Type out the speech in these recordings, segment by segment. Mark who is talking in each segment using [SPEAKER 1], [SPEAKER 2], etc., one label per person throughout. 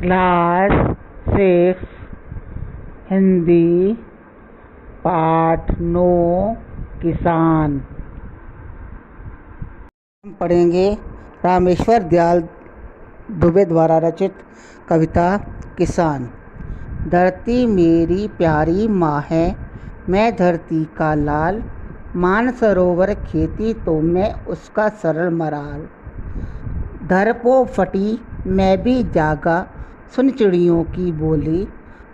[SPEAKER 1] Class 6 Hindi पाठ 9 किसान। हम पढ़ेंगे रामेश्वर दयाल दुबे द्वारा रचित कविता किसान। धरती मेरी प्यारी माँ है, मैं धरती का लाल, मानसरोवर खेती तो मैं उसका सरल मराल। धर पो फटी मैं भी जागा, सुन चिड़ियों की बोली,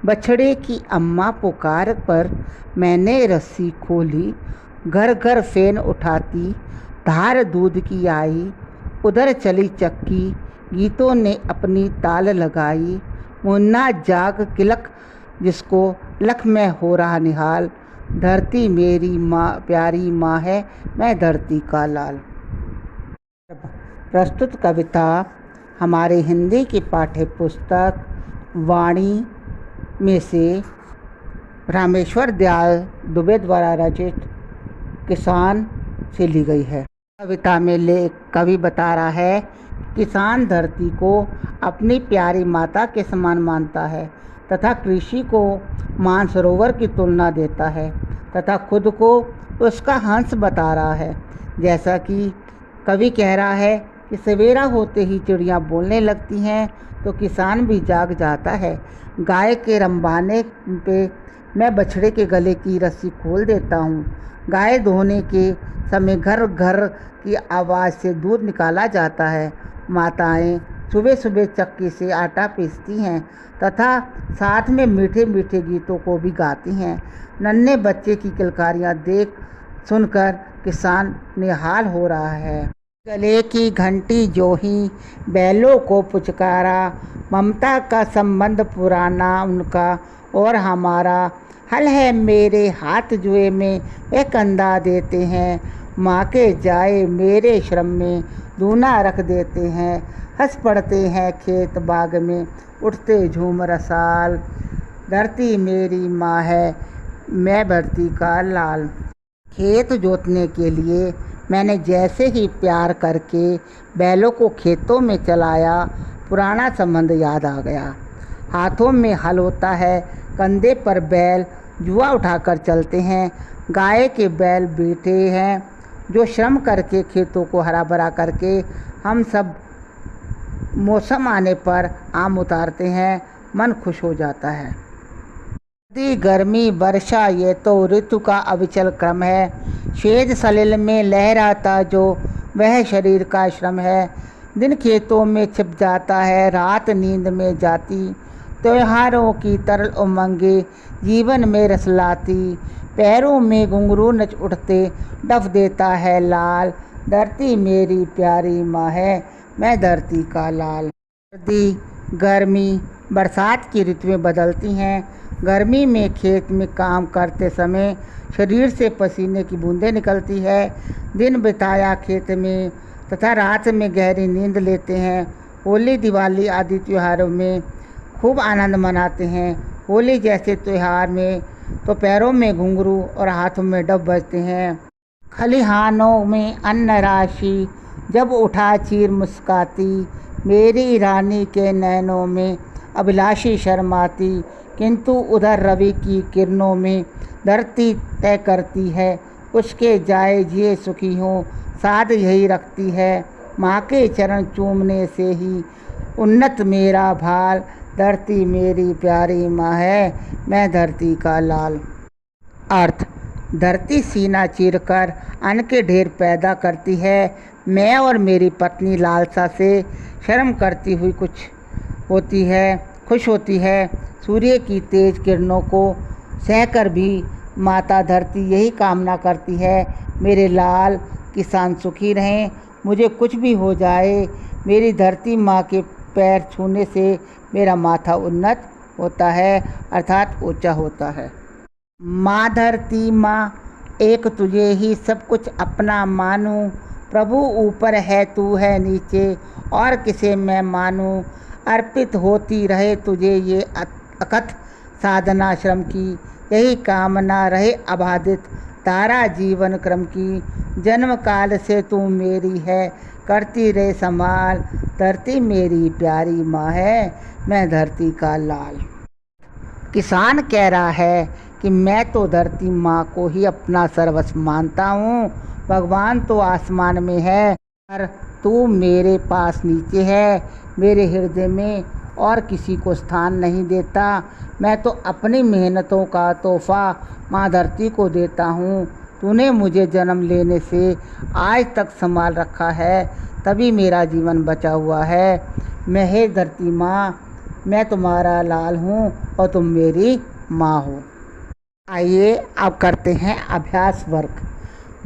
[SPEAKER 1] बछड़े की अम्मा पुकार पर मैंने रस्सी खोली। घर घर फेन उठाती धार दूध की आई, उधर चली चक्की गीतों ने अपनी ताल लगाई। मुन्ना जाग किलक जिसको लख में हो रहा निहाल, धरती मेरी माँ प्यारी माँ है, मैं धरती का लाल। प्रस्तुत कविता हमारे हिंदी की पाठ्य पुस्तक वाणी में से रामेश्वर दयाल दुबे द्वारा रचित किसान से ली गई है। कविता में कवि बता रहा है, किसान धरती को अपनी प्यारी माता के समान मानता है तथा कृषि को मानसरोवर की तुलना देता है तथा खुद को उसका हंस बता रहा है। जैसा कि कवि कह रहा है कि सवेरा होते ही चिड़ियाँ बोलने लगती हैं तो किसान भी जाग जाता है। गाय के रंबाने पे मैं बछड़े के गले की रस्सी खोल देता हूँ। गाय धोने के समय घर घर की आवाज़ से दूध निकाला जाता है। माताएं सुबह सुबह चक्की से आटा पीसती हैं तथा साथ में मीठे मीठे गीतों को भी गाती हैं। नन्हे बच्चे की किलकारियाँ देख सुनकर किसान निहाल हो रहा है। गले की घंटी जो ही बैलों को पुचकारा, ममता का संबंध पुराना उनका और हमारा। हल है मेरे हाथ जुए में वे कंधा देते हैं, माँ के जाए मेरे श्रम में दूना रख देते हैं। हंस पड़ते हैं खेत बाग में उठते झूम रसाल, धरती मेरी माँ है, मैं धरती का लाल। खेत जोतने के लिए मैंने जैसे ही प्यार करके बैलों को खेतों में चलाया, पुराना संबंध याद आ गया। हाथों में हल होता है, कंधे पर बैल जुआ उठाकर चलते हैं। गाय के बैल बेटे हैं जो श्रम करके खेतों को हरा भरा करके हम सब मौसम आने पर आम उतारते हैं, मन खुश हो जाता है। सर्दी गर्मी वर्षा ये तो ऋतु का अविचल क्रम है। शेद सलिल में लहराता जो वह शरीर का श्रम है। दिन खेतों में छिप जाता है, रात नींद में जाती, त्योहारों की तरल उमंगे जीवन में रस लाती। पैरों में घुंघरू नच उठते डफ देता है लाल, धरती मेरी प्यारी माँ है, मैं धरती का लाल। सर्दी गर्मी बरसात की ऋतुएं बदलती हैं। गर्मी में खेत में काम करते समय शरीर से पसीने की बूंदें निकलती है। दिन बिताया खेत में तथा रात में गहरी नींद लेते हैं। होली दिवाली आदि त्योहारों में खूब आनंद मनाते हैं। होली जैसे त्यौहार में तो पैरों में घुंघरू और हाथों में डफ बजते हैं। खलिहानों में अन्न राशि जब उठा चीर मुस्काती, मेरी रानी के नैनों में अभिलाषी शर्माती। किंतु उधर रवि की किरणों में धरती तय करती है, उसके जाए जिए सुखी हों साध यही रखती है। माँ के चरण चूमने से ही उन्नत मेरा भाल, धरती मेरी प्यारी माँ है, मैं धरती का लाल। अर्थ, धरती सीना चीरकर अन्न के ढेर पैदा करती है। मैं और मेरी पत्नी लालसा से शर्म करती हुई खुश होती है। सूर्य की तेज किरणों को सहकर भी माता धरती यही कामना करती है, मेरे लाल किसान सुखी रहें। मुझे कुछ भी हो जाए, मेरी धरती माँ के पैर छूने से मेरा माथा उन्नत होता है, अर्थात ऊंचा होता है। माँ धरती माँ एक तुझे ही सब कुछ अपना मानूं, प्रभु ऊपर है तू है नीचे और किसे मैं मानूं। अर्पित होती रहे तुझे ये अकथ साधना श्रम की, यही कामना रहे अबाधित तारा जीवन क्रम की। जन्म काल से तू मेरी है, करती रहे संभाल, धरती मेरी प्यारी माँ है, मैं धरती का लाल। किसान कह रहा है कि मैं तो धरती माँ को ही अपना सर्वस्व मानता हूँ। भगवान तो आसमान में है, पर तू मेरे पास नीचे है। मेरे हृदय में और किसी को स्थान नहीं देता। मैं तो अपनी मेहनतों का तोहफा माँ धरती को देता हूँ। तूने मुझे जन्म लेने से आज तक संभाल रखा है, तभी मेरा जीवन बचा हुआ है। मैं हे धरती माँ, मैं तुम्हारा लाल हूँ और तुम मेरी माँ हो। आइए अब करते हैं अभ्यास वर्ग।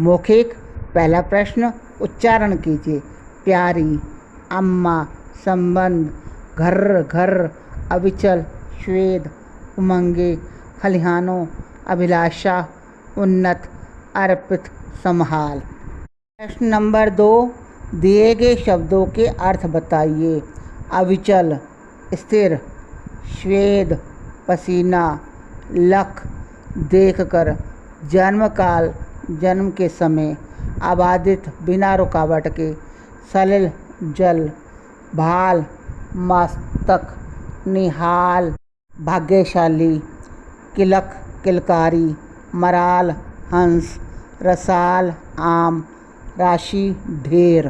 [SPEAKER 1] मौखिक। पहला प्रश्न उच्चारण कीजिए। प्यारी, अम्मा, संबंध, घर घर, अविचल, श्वेद, उमंगे, खलिहानों, अभिलाषा, उन्नत, अर्पित, संभाल। प्रश्न नंबर 2, दिए गए शब्दों के अर्थ बताइए। अविचल स्थिर, श्वेद पसीना, लख देखकर, जन्म काल जन्म के समय, आबादित बिना रुकावट के, सलिल जल, भाल मस्तक, निहाल भाग्यशाली, किलक किलकारी, मराल हंस, रसाल आम, राशि ढेर।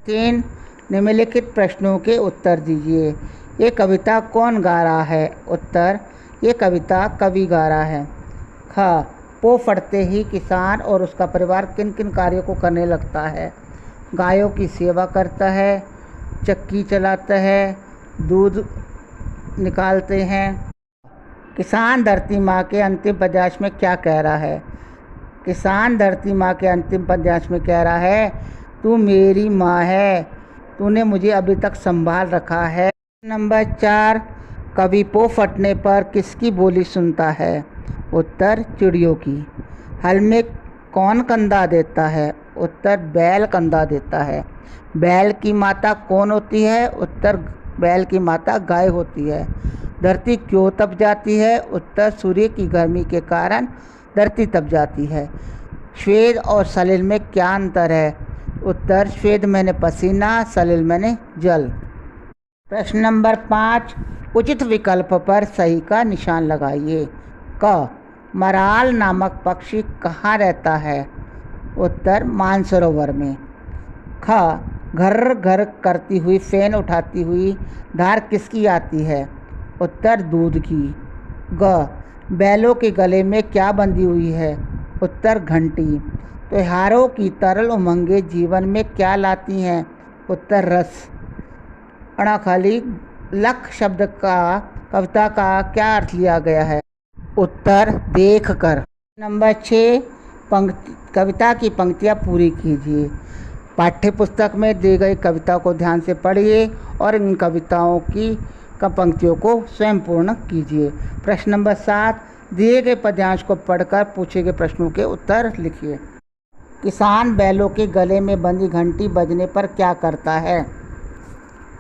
[SPEAKER 1] 3, निम्नलिखित प्रश्नों के उत्तर दीजिए। ये कविता कौन गा रहा है? उत्तर, ये कविता कवि गा रहा है। ख, पो फटते ही किसान और उसका परिवार किन किन कार्यों को करने लगता है? गायों की सेवा करता है, चक्की चलाता है, दूध निकालते हैं। किसान धरती माँ के अंतिम पद्यांश में क्या कह रहा है? किसान धरती माँ के अंतिम पद्यांश में कह रहा है, तू मेरी माँ है, तूने मुझे अभी तक संभाल रखा है। नंबर 4, कवि पो फटने पर किसकी बोली सुनता है? उत्तर, चिड़ियों की। हल में कौन कंधा देता है? उत्तर, बैल कंधा देता है। बैल की माता कौन होती है? उत्तर, बैल की माता गाय होती है। धरती क्यों तप जाती है? उत्तर, सूर्य की गर्मी के कारण धरती तप जाती है। श्वेद और सलिल में क्या अंतर है? उत्तर, श्वेद मैंने पसीना, सलिल मैंने जल। प्रश्न नंबर 5, उचित विकल्प पर सही का निशान लगाइए। क, मराल नामक पक्षी कहाँ रहता है? उत्तर, मानसरोवर में। ख, घर घर करती हुई फेन उठाती हुई धार किसकी आती है? उत्तर, दूध की। ग, बैलों के गले में क्या बंधी हुई है? उत्तर, घंटी। त्योहारों की तरल उमंगें जीवन में क्या लाती हैं? उत्तर, रस। अणाखाली लख शब्द का कविता का क्या अर्थ लिया गया है? उत्तर, देख कर। नंबर 6, कविता की पंक्तियाँ पूरी कीजिए। पाठ्य पुस्तक में दी गई कविता को ध्यान से पढ़िए और इन कविताओं की पंक्तियों को स्वयं पूर्ण कीजिए। प्रश्न नंबर 7, दिए गए पद्यांश को पढ़कर पूछे गए प्रश्नों के उत्तर लिखिए। किसान बैलों के गले में बंधी घंटी बजने पर क्या करता है?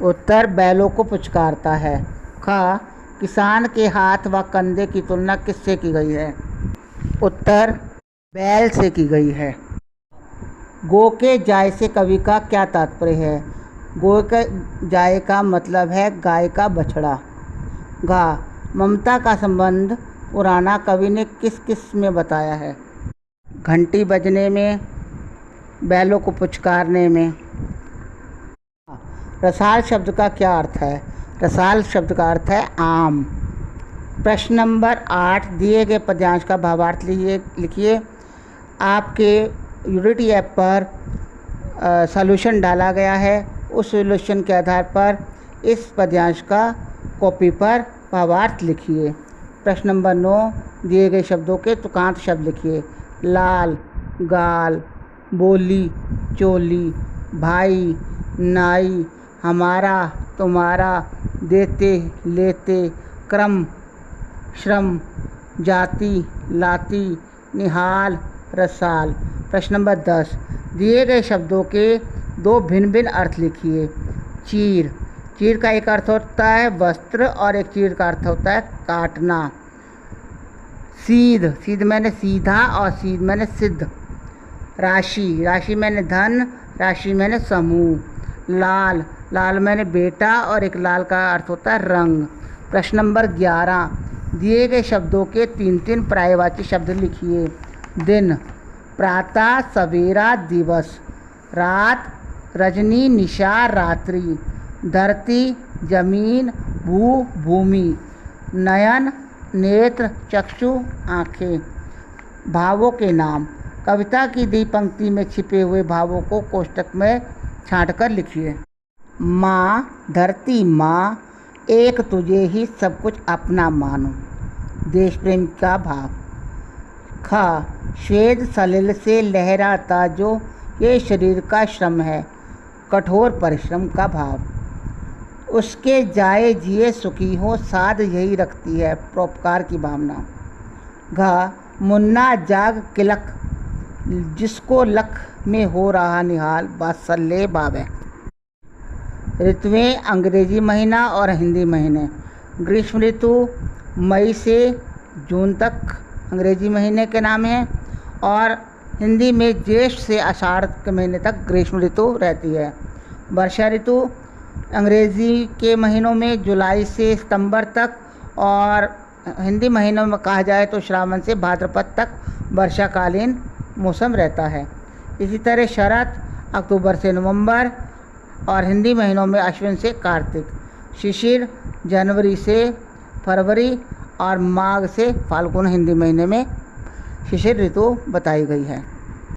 [SPEAKER 1] उत्तर, बैलों को पुचकारता है। ख, किसान के हाथ व कंधे की तुलना किससे की गई है? उत्तर, बैल से की गई है। गो के जाय से कवि का क्या तात्पर्य है? गो के जाय का मतलब है गाय का बछड़ा। घा, ममता का संबंध पुराना कवि ने किस किस में बताया है? घंटी बजने में, बैलों को पुचकारने में। रसाल शब्द का क्या अर्थ है? रसाल शब्द का अर्थ है आम। प्रश्न नंबर 8, दिए गए पद्यांश का भावार्थ लिखिए। आपके यूनिटी ऐप पर सॉल्यूशन डाला गया है, उस सॉल्यूशन के आधार पर इस पद्यांश का कॉपी पर भावार्थ लिखिए। प्रश्न नंबर 9, दिए गए शब्दों के तुकांत शब्द लिखिए। लाल, गाल, बोली, चोली, भाई, नाई, हमारा, तुम्हारा, देते, लेते, क्रम, श्रम, जाति, लाती, निहाल, रसाल। प्रश्न नंबर 10, दिए गए शब्दों के 2 भिन्न भिन्न अर्थ लिखिए। चीर, चीर का एक अर्थ होता है वस्त्र और एक चीर का अर्थ होता है काटना। सीध, सीध मैंने सीधा और सीध मैंने सिद्ध। राशि, राशि मैंने धन, राशि मैंने समूह। लाल, लाल मैंने बेटा और एक लाल का अर्थ होता है रंग। प्रश्न नंबर 11, दिए गए शब्दों के 3-3 पर्यायवाची शब्द लिखिए। दिन, प्रातः, सवेरा, दिवस। रात, रजनी, निशा, रात्रि। धरती, जमीन, भू, भूमि। नयन, नेत्र, चक्षु, आँखें। भावों के नाम, कविता की दी पंक्ति में छिपे हुए भावों को कोष्टक में छांटकर लिखिए। माँ, धरती माँ, एक तुझे ही सब कुछ अपना मानो। देश प्रेम का भाव। ख, श्वेत सलिल से लहराता जो ये शरीर का श्रम है, कठोर परिश्रम का भाव। उसके जाए जिए सुखी हो, साध यही रखती है परोपकार की भावना। घ, मुन्ना जाग किलक, जिसको लख में हो रहा निहाल, वात्सल्य भाव है। ऋतुएं, अंग्रेजी महीना और हिंदी महीने। ग्रीष्म ऋतु मई से जून तक अंग्रेजी महीने के नाम हैं और हिंदी में ज्येष्ठ से आषाढ़ के महीने तक ग्रीष्म ऋतु रहती है। वर्षा ऋतु अंग्रेजी के महीनों में जुलाई से सितंबर तक और हिंदी महीनों में कहा जाए तो श्रावण से भाद्रपद तक वर्षाकालीन मौसम रहता है। इसी तरह शरद अक्टूबर से नवंबर और हिंदी महीनों में अश्विन से कार्तिक। शिशिर जनवरी से फरवरी और माघ से फाल्गुन हिंदी महीने में शिशिर ऋतु बताई गई है।